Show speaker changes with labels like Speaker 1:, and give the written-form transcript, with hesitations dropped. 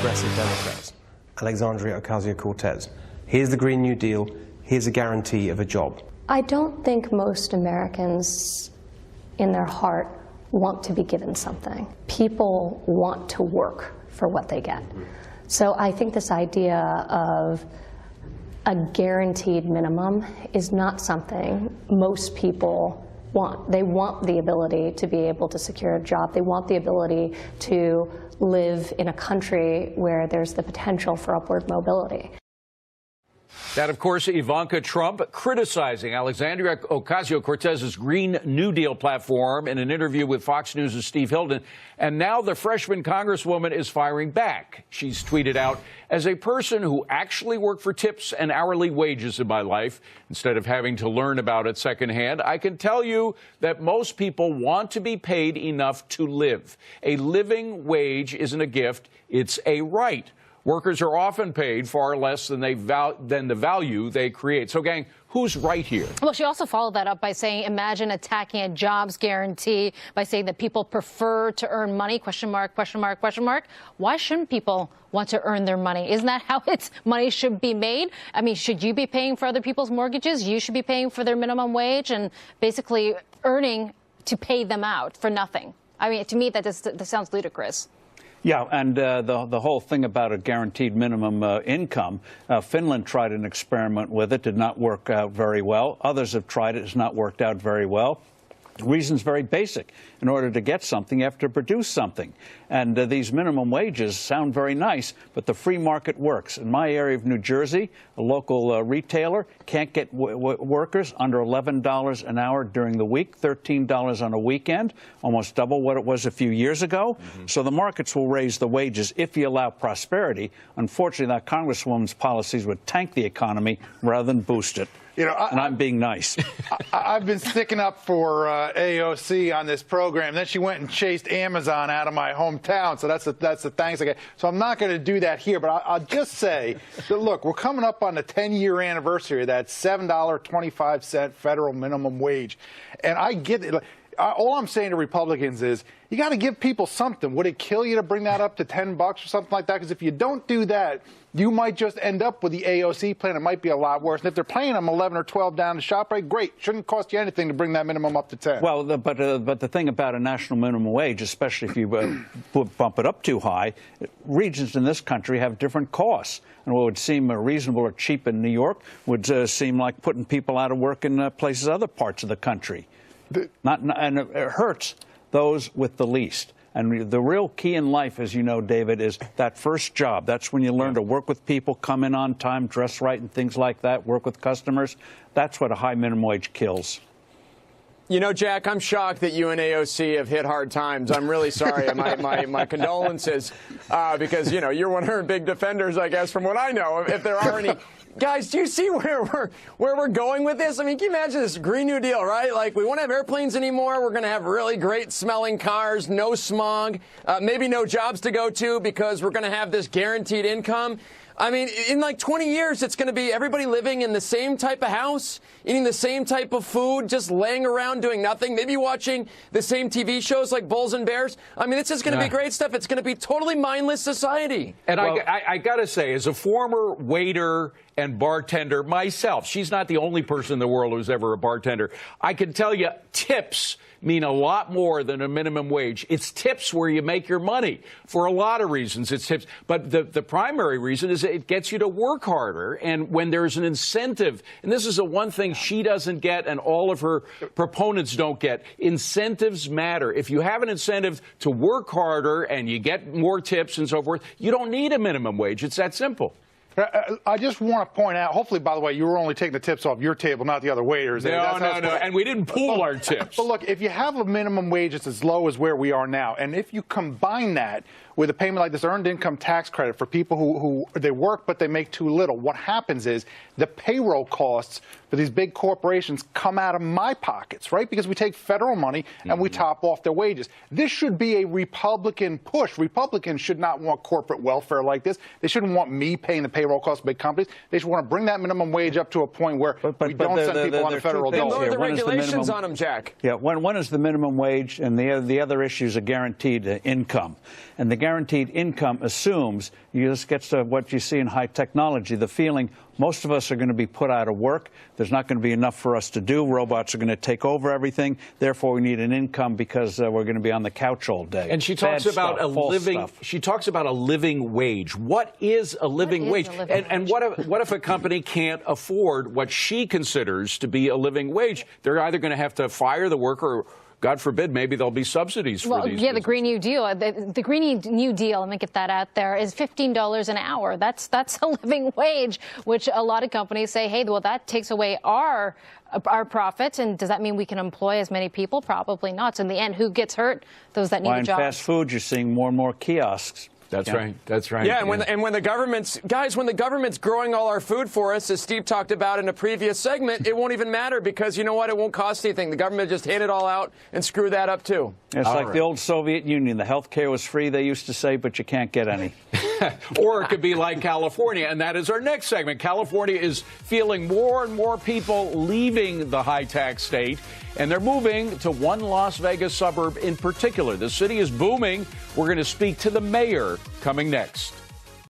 Speaker 1: progressive Democrats, Alexandria Ocasio-Cortez. Here's the Green New Deal. Here's a guarantee of a job.
Speaker 2: I don't think most Americans in their heart want to be given something. People want to work for what they get. So I think this idea of a guaranteed minimum is not something most people want. They want the ability to be able to secure a job. They want the ability to live in a country where there's the potential for upward mobility.
Speaker 3: That, of course, Ivanka Trump criticizing Alexandria Ocasio-Cortez's Green New Deal platform in an interview with Fox News' Steve Hilden. And now the freshman congresswoman is firing back. She's tweeted out, as a person who actually worked for tips and hourly wages in my life, instead of having to learn about it secondhand, I can tell you that most people want to be paid enough to live. A living wage isn't a gift, it's a right. Workers are often paid far less than the value they create. So, gang, who's right here?
Speaker 4: Well, she also followed that up by saying, imagine attacking a jobs guarantee by saying that people prefer to earn money, question mark, question mark, question mark. Why shouldn't people want to earn their money? Isn't that how money should be made? I mean, should you be paying for other people's mortgages? You should be paying for their minimum wage and basically earning to pay them out for nothing. I mean, to me, that sounds ludicrous.
Speaker 5: Yeah, and the whole thing about a guaranteed minimum income, Finland tried an experiment with it, did not work out very well. Others have tried it, has not worked out very well. The reason's very basic. In order to get something, you have to produce something. And these minimum wages sound very nice, but the free market works. In my area of New Jersey, a local retailer can't get workers under $11 an hour during the week, $13 on a weekend, almost double what it was a few years ago. So the markets will raise the wages if you allow prosperity. Unfortunately, that Congresswoman's policies would tank the economy rather than boost it. You know, and I'm being nice.
Speaker 6: I've been sticking up for AOC on this program. Then she went and chased Amazon out of my hometown. So that's the thanks I get. So I'm not going to do that here. But I'll just say that, look, we're coming up on the 10-year anniversary of that $7.25 federal minimum wage. And I get it. All I'm saying to Republicans is you got to give people something. Would it kill you to bring that up to $10 or something like that? Because if you don't do that, you might just end up with the AOC plan. It might be a lot worse. And if they're paying them 11 or 12 down the shop rate, great. Shouldn't cost you anything to bring that minimum up to 10.
Speaker 5: Well, but the thing about a national minimum wage, especially if you bump it up too high, regions in this country have different costs. And what would seem reasonable or cheap in New York would seem like putting people out of work in places, other parts of the country. And it hurts those with the least. And the real key in life, as you know, David, is that first job. That's when you learn to work with people, come in on time, dress right, and things like that, work with customers. That's what a high minimum wage kills.
Speaker 7: You know, Jack, I'm shocked that you and AOC have hit hard times. I'm really sorry. My condolences, because, you know, you're one of her big defenders, I guess, from what I know, if there are any. Guys, do you see where we're going with this? I mean, can you imagine this Green New Deal, right? Like, we won't have airplanes anymore. We're going to have really great smelling cars, no smog, maybe no jobs to go to because we're going to have this guaranteed income. I mean, in like 20 years, it's going to be everybody living in the same type of house, eating the same type of food, just laying around doing nothing, maybe watching the same TV shows like Bulls and Bears. I mean, it's just going to be great stuff. It's going to be totally mindless society.
Speaker 3: And well, I got to say, as a former waiter and bartender myself, she's not the only person in the world who's ever a bartender. I can tell you tips mean a lot more than a minimum wage. It's tips where you make your money. For a lot of reasons, it's tips. But the primary reason is it gets you to work harder. And when there's an incentive, and this is the one thing she doesn't get and all of her proponents don't get, incentives matter. If you have an incentive to work harder and you get more tips and so forth, you don't need a minimum wage. It's that simple.
Speaker 6: I just want to point out, hopefully, by the way, you were only taking the tips off your table, not the other waiters.
Speaker 3: No. And we didn't pool our tips.
Speaker 6: But look, if you have a minimum wage that's as low as where we are now, and if you combine that with a payment like this earned income tax credit for people who they work but they make too little, what happens is the payroll costs for these big corporations come out of my pockets, right? Because we take federal money and we top off their wages. This should be a Republican push. Republicans should not want corporate welfare like this. They shouldn't want me paying the payroll payroll costs of big companies. They should want to bring that minimum wage up to a point where we don't send people on the federal
Speaker 7: And
Speaker 6: dole.
Speaker 7: lower the
Speaker 5: When is the
Speaker 7: regulations
Speaker 5: minimum-
Speaker 7: on them, Jack.
Speaker 5: Yeah, one is the minimum wage, and the other issue is a guaranteed income. And the guaranteed income assumes, this gets to what you see in high technology, the feeling most of us are going to be put out of work. There's not going to be enough for us to do. Robots are going to take over everything. Therefore, we need an income because we're going to be on the couch all day.
Speaker 3: And she talks
Speaker 5: Bad
Speaker 3: about
Speaker 5: stuff,
Speaker 3: a
Speaker 5: false
Speaker 3: living.
Speaker 5: stuff.
Speaker 3: She talks about a living wage. What is a living
Speaker 4: is
Speaker 3: wage?
Speaker 4: a living
Speaker 3: And
Speaker 4: wage?
Speaker 3: what if a company can't afford what she considers to be a living wage? They're either going to have to fire the worker, or, God forbid, maybe there'll be subsidies for
Speaker 4: Well,
Speaker 3: these.
Speaker 4: yeah, the
Speaker 3: businesses.
Speaker 4: Green New Deal. The Green New Deal, let me get that out there, is $15 an hour. That's a living wage, which a lot of companies say, hey, well, that takes away our profits. And does that mean we can employ as many people? Probably not. So in the end, who gets hurt? Those that need
Speaker 5: Why
Speaker 4: a
Speaker 5: in
Speaker 4: job.
Speaker 5: fast food, you're seeing more and more kiosks.
Speaker 3: That's
Speaker 5: Yeah.
Speaker 3: right. That's right.
Speaker 7: Yeah, and when the government's when the government's growing all our food for us, as Steve talked about in a previous segment, it won't even matter because you know what? It won't cost anything. The government just hand it all out and screw that up too.
Speaker 5: It's
Speaker 3: All
Speaker 5: like
Speaker 3: right.
Speaker 5: the old Soviet Union. The health care was free, they used to say, but you can't get any.
Speaker 3: Or it could be like California, and that is our next segment. California is feeling more and more people leaving the high-tax state, and they're moving to one Las Vegas suburb in particular. The city is booming. We're going to speak to the mayor coming next.